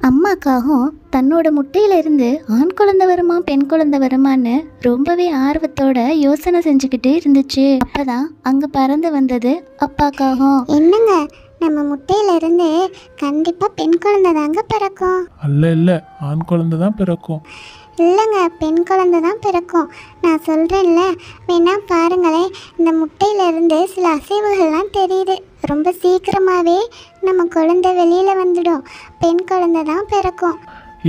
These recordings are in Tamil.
அம்மாக்காகவும் தன்னோட முட்டையிலிருந்து ஆண் குழந்தை வருமா பெண் குழந்தை வருமான்னு ரொம்பவே ஆர்வத்தோட யோசனை செஞ்சுக்கிட்டு இருந்துச்சு. அப்பதான் அங்க பறந்து வந்தது அப்பாக்காகவும். என்னங்க, நம்ம முட்டையிலிருந்து கண்டிப்பா பெண் குழந்தை தாங்க பிறக்கும். இல்ல ஆண் குழந்தை தான் பிறக்கும். இல்லைங்க, பெண் குழந்தை தான் பிறக்கும். நான் சொல்கிறேன்ல, வேணா பாருங்களேன். இந்த முட்டையிலேருந்து சில அசைவுகள்லாம் தெரியுது. ரொம்ப சீக்கிரமாகவே நம்ம குழந்தை வெளியில் வந்துடும். பெண் குழந்தை தான் பிறக்கும்.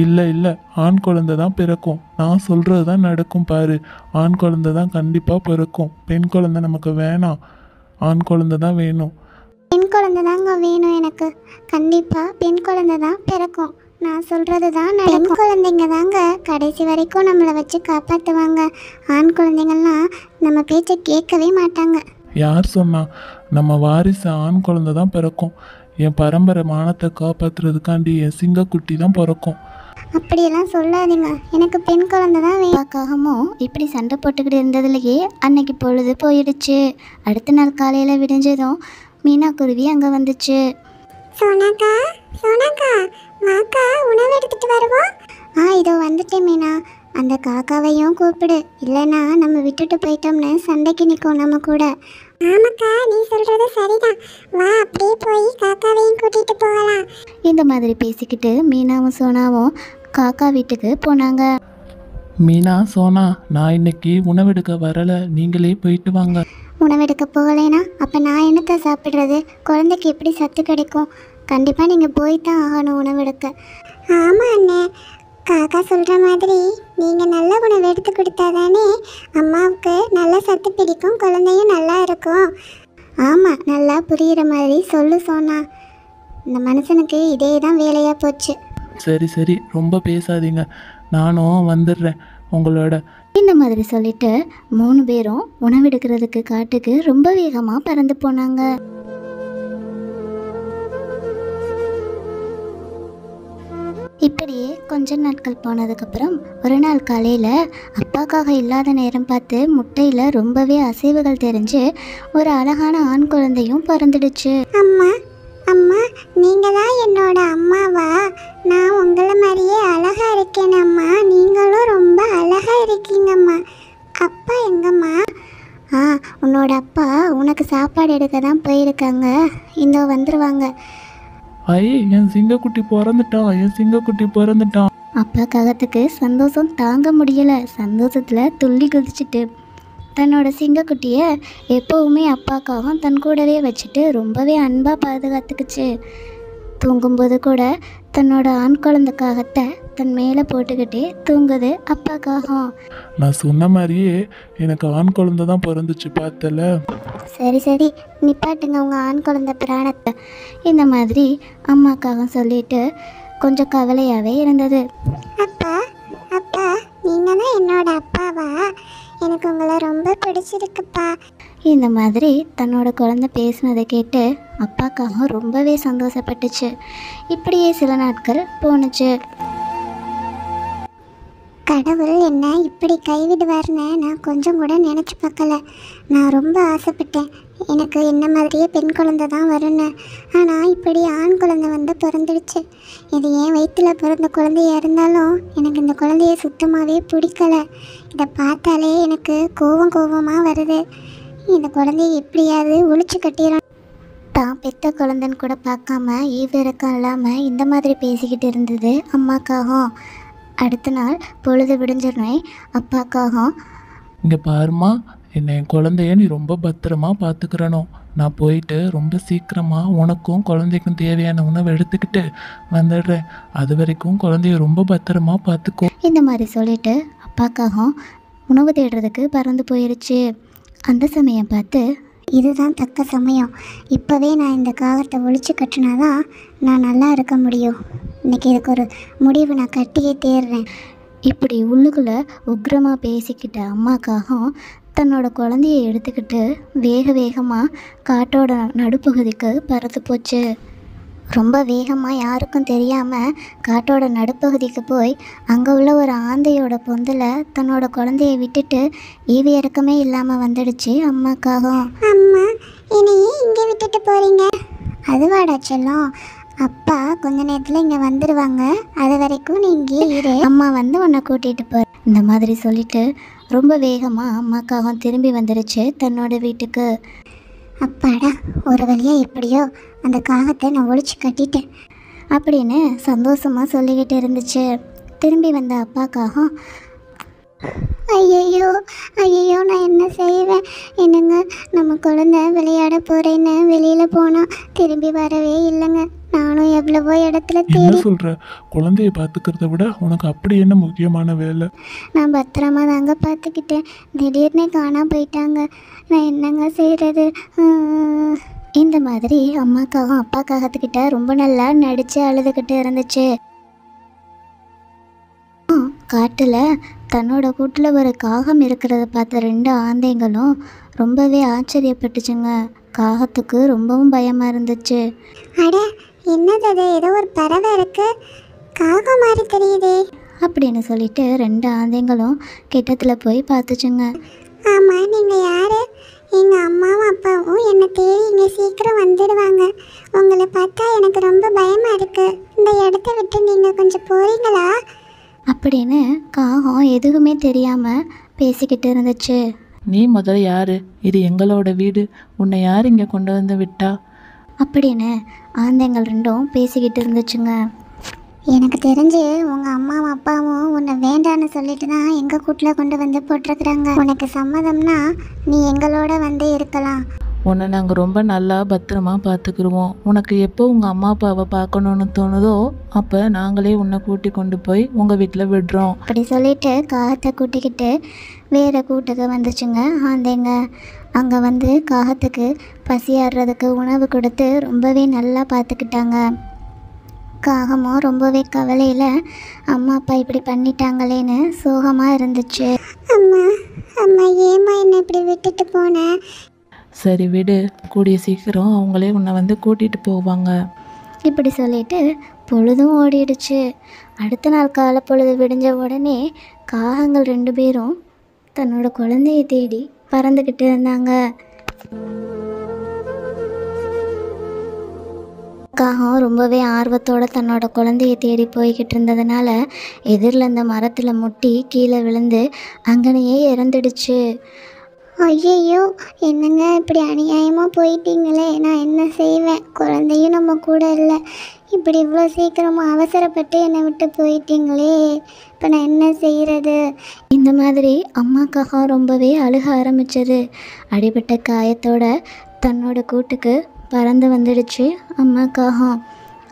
இல்லை ஆண் குழந்தை தான் பிறக்கும். நான் சொல்கிறது தான் நடக்கும் பாரு. ஆண் குழந்தை தான் கண்டிப்பாக பிறக்கும். பெண் குழந்தை நமக்கு வேணாம். ஆண் குழந்தை தான் வேணும். பெண் குழந்தை தாங்க வேணும் எனக்கு. கண்டிப்பாக பெண் குழந்தை தான் பிறக்கும். நான் சொல்கிறது தான் பெண் குழந்தைங்க தாங்க கடைசி வரைக்கும் நம்மளை வச்சு காப்பாற்றுவாங்க. ஆண் குழந்தைங்கள்லாம் நம்ம பேச்சை கேட்கவே மாட்டாங்க. யார் சொன்னா? நம்ம வாரிசு ஆண் குழந்தை தான் பிறக்கும். என் பரம்பரை மானத்தை காப்பாற்றுறதுக்காண்டி என் சிங்கக்குட்டி தான் பிறக்கும். அப்படியெல்லாம் சொல்லாதீங்க, எனக்கு பெண் குழந்தை தான் வேணும். அப்பாக்காகவும் இப்படி சண்டை போட்டுக்கிட்டு இருந்ததுலேயே அன்னைக்கு பொழுது போயிடுச்சு. அடுத்த நாள் காலையில் விடிஞ்சதும் மீனா குருவி அங்கே வந்துச்சு. சோனாக்கா, வாக்கா, உணவு எடுத்துட்டு வருவோம். இதோ வந்துட்டேன் மீனா. அந்த காக்காவையும் கூப்பிடு, இல்லைன்னா நம்ம விட்டுட்டு போயிட்டோம்னு சண்டைக்கு நிற்கும் நம்ம கூட. ஆமாக்கா, நீ சொல்றது சரிதான். வா, அப்படியே போய் காக்காவையும் கூட்டிட்டு போகலாம். இந்த மாதிரி பேசிக்கிட்டு மீனாவும் சோனாவும் காக்கா வீட்டுக்கு போனாங்க. மீனா, சோனா, நான் இன்னைக்கு உணவெடுக்க வரலை. நீங்களே போயிட்டு வாங்க. உணவெடுக்க போகலைன்னா அப்போ நான் என்னத்தை சாப்பிட்றது? குழந்தைக்கு எப்படி சத்து கிடைக்கும்? கண்டிப்பாக நீங்கள் போய் தான் ஆகணும் உணவெடுக்க. ஆமாம் அண்ணே, காக்கா சொல்கிற மாதிரி நீங்கள் நல்ல உணவு எடுத்து கொடுத்தா தானே அம்மாவுக்கு நல்ல சத்து பிடிக்கும், குழந்தையும் நல்லா இருக்கும். ஆமாம், நல்லா புரிகிற மாதிரி சொல்லு சோனா. இந்த மனுஷனுக்கு இதே தான் வேலையாக போச்சு. சரி ரொம்ப பேசாதீங்க. நானும் வந்துடுறேன் உங்களோட. இந்த மாதிரி சொல்லிட்டு 3 பேரும் உணவெடுக்கிறதுக்கு காட்டுக்கு ரொம்ப வேகமாக பறந்து போனாங்க. இப்படியே கொஞ்ச நாட்கள் போனதுக்கப்புறம் ஒரு நாள் காலையில் அப்பாக்காக இல்லாத நேரம் பார்த்து முட்டையில் ரொம்பவே அசைவுகள் தெரிஞ்சு ஒரு அழகான ஆண் குழந்தையும் பிறந்துடுச்சு. அம்மா, நீங்கள் தான் என்னோட அம்மாவா? நான் உங்களை மாதிரியே அழகா இருக்கேன் அம்மா. நீங்களும் ரொம்ப அழகா இருக்கீங்கம்மா. அப்பா எங்கம்மா? உன்னோட அப்பா உனக்கு சாப்பாடு எடுக்க தான் போயிருக்காங்க. இந்த வந்துருவாங்க. என் சிங்கக்குட்டி பிறந்துட்டான். அப்பா காகத்துக்கு சந்தோஷம் தாங்க முடியலை. சந்தோஷத்தில் துள்ளி குதிச்சுட்டு தன்னோட சிங்கக்குட்டியை எப்போவுமே அப்பாக்காகவும் தன் கூடவே வச்சுட்டு ரொம்பவே அன்பாக பாதுகாத்துக்குச்சு. தூங்கும்போது கூட தன்னோட ஆண் குழந்தைக்காகத்தை தன் மேலே போட்டுக்கிட்டே தூங்குது அப்பாக்காகவும். நான் சொன்ன மாதிரியே எனக்கு ஆண் குழந்தை தான் பிறந்துச்சு, பார்த்தல. சரி, நிப்பாட்டுங்க உங்கள் ஆண் குழந்தை பிராணத்தை. இந்த மாதிரி அம்மாக்காக சொல்லிட்டு கொஞ்சம் கவலையாகவே இருந்தது. அப்பா, நீங்கள் தான் என்னோட அப்பாவா? எனக்கு உங்களை ரொம்ப பிடிச்சிருக்குப்பா. இந்த மாதிரி தன்னோட குழந்தை பேசினதை கேட்டு அப்பாக்காக ரொம்பவே சந்தோஷப்பட்டுச்சு. இப்படியே சில நாட்கள் போணுச்சு. கடவுள் என்ன இப்படி கைவிடுவார்னு நான் கொஞ்சம் கூட நினச்சி பார்க்கல. நான் ரொம்ப ஆசைப்பட்டேன் எனக்கு என்ன மாதிரியே பெண் குழந்தை தான் வரும்னு. ஆனால் இப்படி ஆண் குழந்தை வந்து பிறந்துடுச்சு. இது ஏன் வயிற்றில் பிறந்த குழந்தையாக இருந்தாலும் எனக்கு இந்த குழந்தைய சுத்தமாகவே பிடிக்கலை. இதை பார்த்தாலே எனக்கு கோபமாக வருது. இந்த குழந்தைய எப்படியாவது ஒழிச்சு கட்டிடணும். தான் பெத்த குழந்தைன்னு கூட பார்க்காம ஈவிரக்கம் இல்லாமல் இந்த மாதிரி பேசிக்கிட்டு இருந்தது அம்மாக்காகவும். அடுத்த நாள் பொழுது விடிஞ்சிருந்தே அப்பாக்காகவும், இங்கே பாருமா, என் குழந்தைய நீ ரொம்ப பத்திரமா பார்த்துக்கிறணும். நான் போயிட்டு ரொம்ப சீக்கிரமாக உனக்கும் குழந்தைக்கும் தேவையான உணவு எடுத்துக்கிட்டு வந்துடுறேன். அது வரைக்கும் குழந்தைய ரொம்ப பத்திரமா பார்த்துக்கோ. இந்த மாதிரி சொல்லிட்டு அப்பாக்காகவும் உணவு தேடுறதுக்கு பறந்து போயிடுச்சு. அந்த சமயம் பார்த்து, இதுதான் தக்க சமயம். இப்போவே நான் இந்த காகத்தை ஒழிச்சு கட்டினாதான் நான் நல்லா இருக்க முடியும். இன்றைக்கி இதுக்கு ஒரு முடிவு நான் கட்டியே தேடுறேன். இப்படி உள்ளுக்குள்ளே உக்ரமாக பேசிக்கிட்ட அம்மாக்காகவும் தன்னோட குழந்தையை எடுத்துக்கிட்டு வேகமாக காட்டோட நடுப்பகுதிக்கு பறந்து போச்சு. ரொம்ப வேகமாக யாருக்கும் தெரியாமல் காட்டோட நடுப்பகுதிக்கு போய் அங்கே உள்ள ஒரு ஆந்தையோட பொந்தில் தன்னோட குழந்தைய விட்டுட்டு ஈவி இறக்கமே இல்லாமல் வந்துடுச்சு அம்மாக்காகவும். அம்மா, என்னையே இங்கே விட்டுட்டு போகிறீங்க? அதுவாடா செல்லம், அப்பா கொஞ்ச நேரத்தில் இங்கே வந்துடுவாங்க, அது வரைக்கும் நீ இங்கே இரு. அம்மா வந்து உன்னை கூட்டிகிட்டு போகிற இந்த மாதிரி சொல்லிட்டு ரொம்ப வேகமாக அம்மாக்காகவும் திரும்பி வந்துடுச்சு தன்னோட வீட்டுக்கு. அப்பாடா, ஒரு வழியாக எப்படியோ அந்த காகத்தை நான் ஒழிச்சு கட்டிட்டேன் அப்படின்னு சந்தோஷமாக சொல்லிக்கிட்டு இருந்துச்சு. திரும்பி வந்த அப்பாக்காகவும் ஐயையோ ஐயையோ, நான் என்ன செய்வேன்? என்னங்க, நம்ம குழந்தை விளையாட போகிறேன்னு வெளியில் போனால் திரும்பி வரவே இல்லைங்க. நானும் எவ்வளவோ இடத்துல என்ன தேடி சொல்ற? குழந்தைய பார்த்துக்கிறத விட உனக்கு அப்படி என்ன முக்கியமான வேலை? நான் பத்திரமா தாங்க பார்த்துக்கிட்டேன். திடீர்னு காணாம போயிட்டாங்க. நான் என்னங்க செய்கிறது? இந்த மாதிரி அம்மாக்காகவும் அப்பாக்காகத்துக்கிட்ட ரொம்ப நல்லா நடித்து அழுதுகிட்டு இருந்துச்சு. காட்டில் தன்னோட கூட்டில் ஒரு காகம் இருக்கிறத பார்த்த 2 ஆந்தைங்களும் ரொம்பவே ஆச்சரியப்பட்டுச்சுங்க. காகத்துக்கு ரொம்பவும் பயமாக இருந்துச்சு. அட, என்னது அது? ஏதோ ஒரு பறவை இருக்கு, காகம் மாதிரி தெரியுதே. அப்படின்னு சொல்லிட்டு 2 ஆந்தைங்களும் கிட்டத்தில் போய் பார்த்துச்சுங்க. ஆமாம், நீங்கள் யார்? எங்கள் அம்மாவும் அப்பாவும் என்னை தேடி இங்கே சீக்கிரம் வந்துடுவாங்க. உங்களை பார்த்தா எனக்கு ரொம்ப பயமாக இருக்குது. இந்த இடத்த விட்டு நீங்கள் கொஞ்சம் போகிறீங்களா? அப்படின்னு காகம் எதுவுமே தெரியாமல் பேசிக்கிட்டு இருந்துச்சு. நீ முதல்ல யாரு? இது எங்களோட வீடு. உன்னை யார் இங்கே கொண்டு வந்து விட்டா? அப்படின்னு ஆந்தைங்கள் 2ம் பேசிக்கிட்டு இருந்துச்சுங்க. எனக்கு தெரிஞ்சு உங்கள் அம்மாவும் அப்பாவும் உன்னை வேண்டான்னு சொல்லிட்டு தான் எங்கள் கூட்டில் கொண்டு வந்து போட்டிருக்குறாங்க. உனக்கு சம்மதம்னா நீ எங்களோட வந்து இருக்கலாம். உன்னை நாங்கள் ரொம்ப நல்லா பத்திரமா பார்த்துக்குருவோம். உனக்கு எப்போ உங்கள் அம்மா அப்பாவை பார்க்கணுன்னு தோணுதோ அப்போ நாங்களே உன்னை கூட்டி கொண்டு போய் உங்கள் வீட்டில் விடுறோம். அப்படி சொல்லிட்டு காகத்தை கூட்டிக்கிட்டு வேறு கூட்டுக்கு வந்துச்சுங்க ஆந்தைங்க. அங்கே வந்து காகத்துக்கு பசியாடுறதுக்கு உணவு கொடுத்து ரொம்பவே நல்லா பார்த்துக்கிட்டாங்க. காகமும் ரொம்பவே கவலையில் அம்மா அப்பா இப்படி பண்ணிட்டாங்களேன்னு சோகமாக இருந்துச்சு. அம்மா அம்மா, ஏம்மா என்னை இப்படி விட்டுட்டு போனேன்? சரி விடு, கூடிய சீக்கிரம் அவங்களே உன்னை வந்து கூட்டிகிட்டு போவாங்க. இப்படி சொல்லிட்டு பொழுதும் ஓடிடுச்சு. அடுத்த நாள் காலை பொழுது விடிஞ்ச உடனே காகங்கள் 2 பேரும் தன்னோட குழந்தைய தேடி பறந்துக்கிட்டு இருந்தாங்க. காகம் ரொம்பவே ஆர்வத்தோடு தன்னோட குழந்தைய தேடி போய்கிட்டு இருந்ததுனால எதிரில் இந்த மரத்தில் முட்டி கீழே விழுந்து அங்கனையே இறந்துடுச்சு. ஐயையோ, என்னங்க இப்படி அநியாயமாக போயிட்டீங்களே. நான் என்ன செய்வேன்? குழந்தையும் நம்ம கூட இல்லை. இப்படி இவ்வளோ சீக்கிரமாக அவசரப்பட்டு என்னை விட்டு போயிட்டீங்களே. இப்போ நான் என்ன செய்கிறது? இந்த மாதிரி அம்மாக்காக ரொம்பவே அழுக ஆரம்பிச்சது. அடிபட்ட காயத்தோட தன்னோட கூட்டுக்கு பறந்து வந்துடுச்சு அம்மாக்காகம்.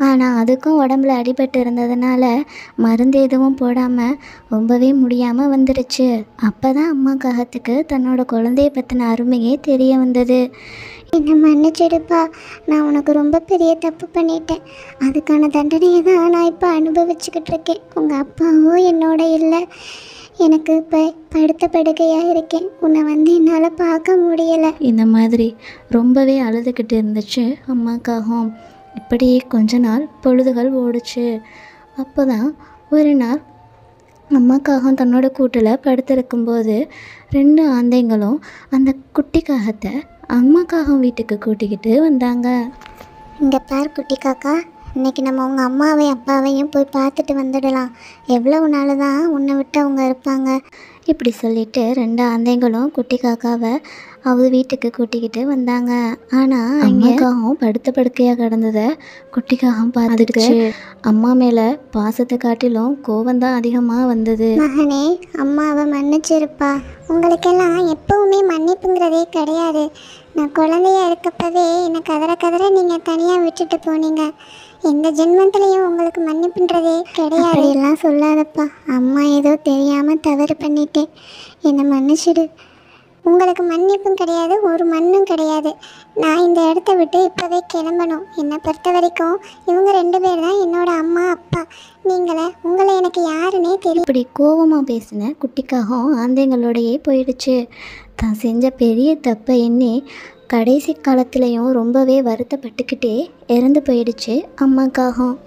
ஆனால் அதுக்கும் உடம்புல அடிபட்டு இருந்ததுனால மருந்து எதுவும் போடாமல் ரொம்பவே முடியாமல் வந்துடுச்சு. அப்போ தான் அம்மாக்காகத்துக்கு தன்னோட குழந்தைய பற்றின அருமையே தெரிய வந்தது. என்னை மன்னிச்சிடுப்பா, நான் உனக்கு ரொம்ப பெரிய தப்பு பண்ணிட்டேன். அதுக்கான தண்டனையை தான் நான் இப்போ அனுபவிச்சுக்கிட்டு இருக்கேன். உங்கள் அப்பாவும் என்னோட இல்லை. எனக்கு இப்போ படுத்த படுக்கையாக இருக்கேன். உன்னை வந்து என்னால் பார்க்க முடியலை. இந்த மாதிரி ரொம்பவே அழுதுகிட்டு இருந்துச்சு அம்மாக்காகவும். இப்படியே கொஞ்ச நாள் பொழுதுகள் ஓடுச்சு. அப்போ தான் ஒரு நாள் அம்மாக்காகம் தன்னோட கூட்டில் படுத்திருக்கும்போது 2 ஆந்தைங்களும் அந்த குட்டி காகத்தை அம்மாக்காகம் வீட்டுக்கு கூட்டிக்கிட்டு வந்தாங்க. இங்கே பார் குட்டி காக்கா, இன்றைக்கி நம்ம உங்கள் அம்மாவையும் அப்பாவையும் போய் பார்த்துட்டு வந்துடலாம். எவ்வளவு நாள் தான் உன்னை விட்டு அவங்க இருப்பாங்க? இப்படி சொல்லிட்டு 2 ஆந்தைங்களும் குட்டி காக்காவை அவங்க வீட்டுக்கு கூட்டிக்கிட்டு வந்தாங்க. ஆனால் அம்மாக்காகவும் படுத்த படுக்கையாக கிடந்ததை குட்டிக்காகவும் பார்த்துக்கிச்சு. அம்மா மேலே பாசத்தை காட்டிலும் கோபந்தான் அதிகமாக வந்தது. மகனே, அம்மாவை மன்னிச்சிருப்பா. உங்களுக்கெல்லாம் எப்பவுமே மன்னிப்புங்கிறதே கிடையாது. நான் குழந்தையா இருக்கப்பவே என்னை கதற நீங்கள் தனியாக விட்டுட்டு போனீங்க. எந்த ஜென்மத்திலையும் உங்களுக்கு மன்னிப்புன்றதே கிடையாது. அப்படியெல்லாம் சொல்லாதப்பா. அம்மா ஏதோ தெரியாமல் தவறு பண்ணிட்டேன். என்னை மன்னிச்சிடு. உங்களுக்கு மன்னிப்பும் கிடையாது, ஒரு மண்ணும் கிடையாது. நான் இந்த இடத்த விட்டு இப்போவே கிளம்பணும். என்னை பொறுத்த வரைக்கும் இவங்க 2 பேர் தான் என்னோட அம்மா அப்பா. உங்களை எனக்கு யாருன்னே தெரியும். இப்படி கோபமாக பேசின குட்டிக்காகவும் ஆந்தைங்களோடையே போயிடுச்சு. தான் செஞ்ச பெரிய தப்பை எண்ணி கடைசி காலத்துலேயும் ரொம்பவே வருத்தப்பட்டுக்கிட்டே இறந்து போயிடுச்சு அம்மாக்காகவும்.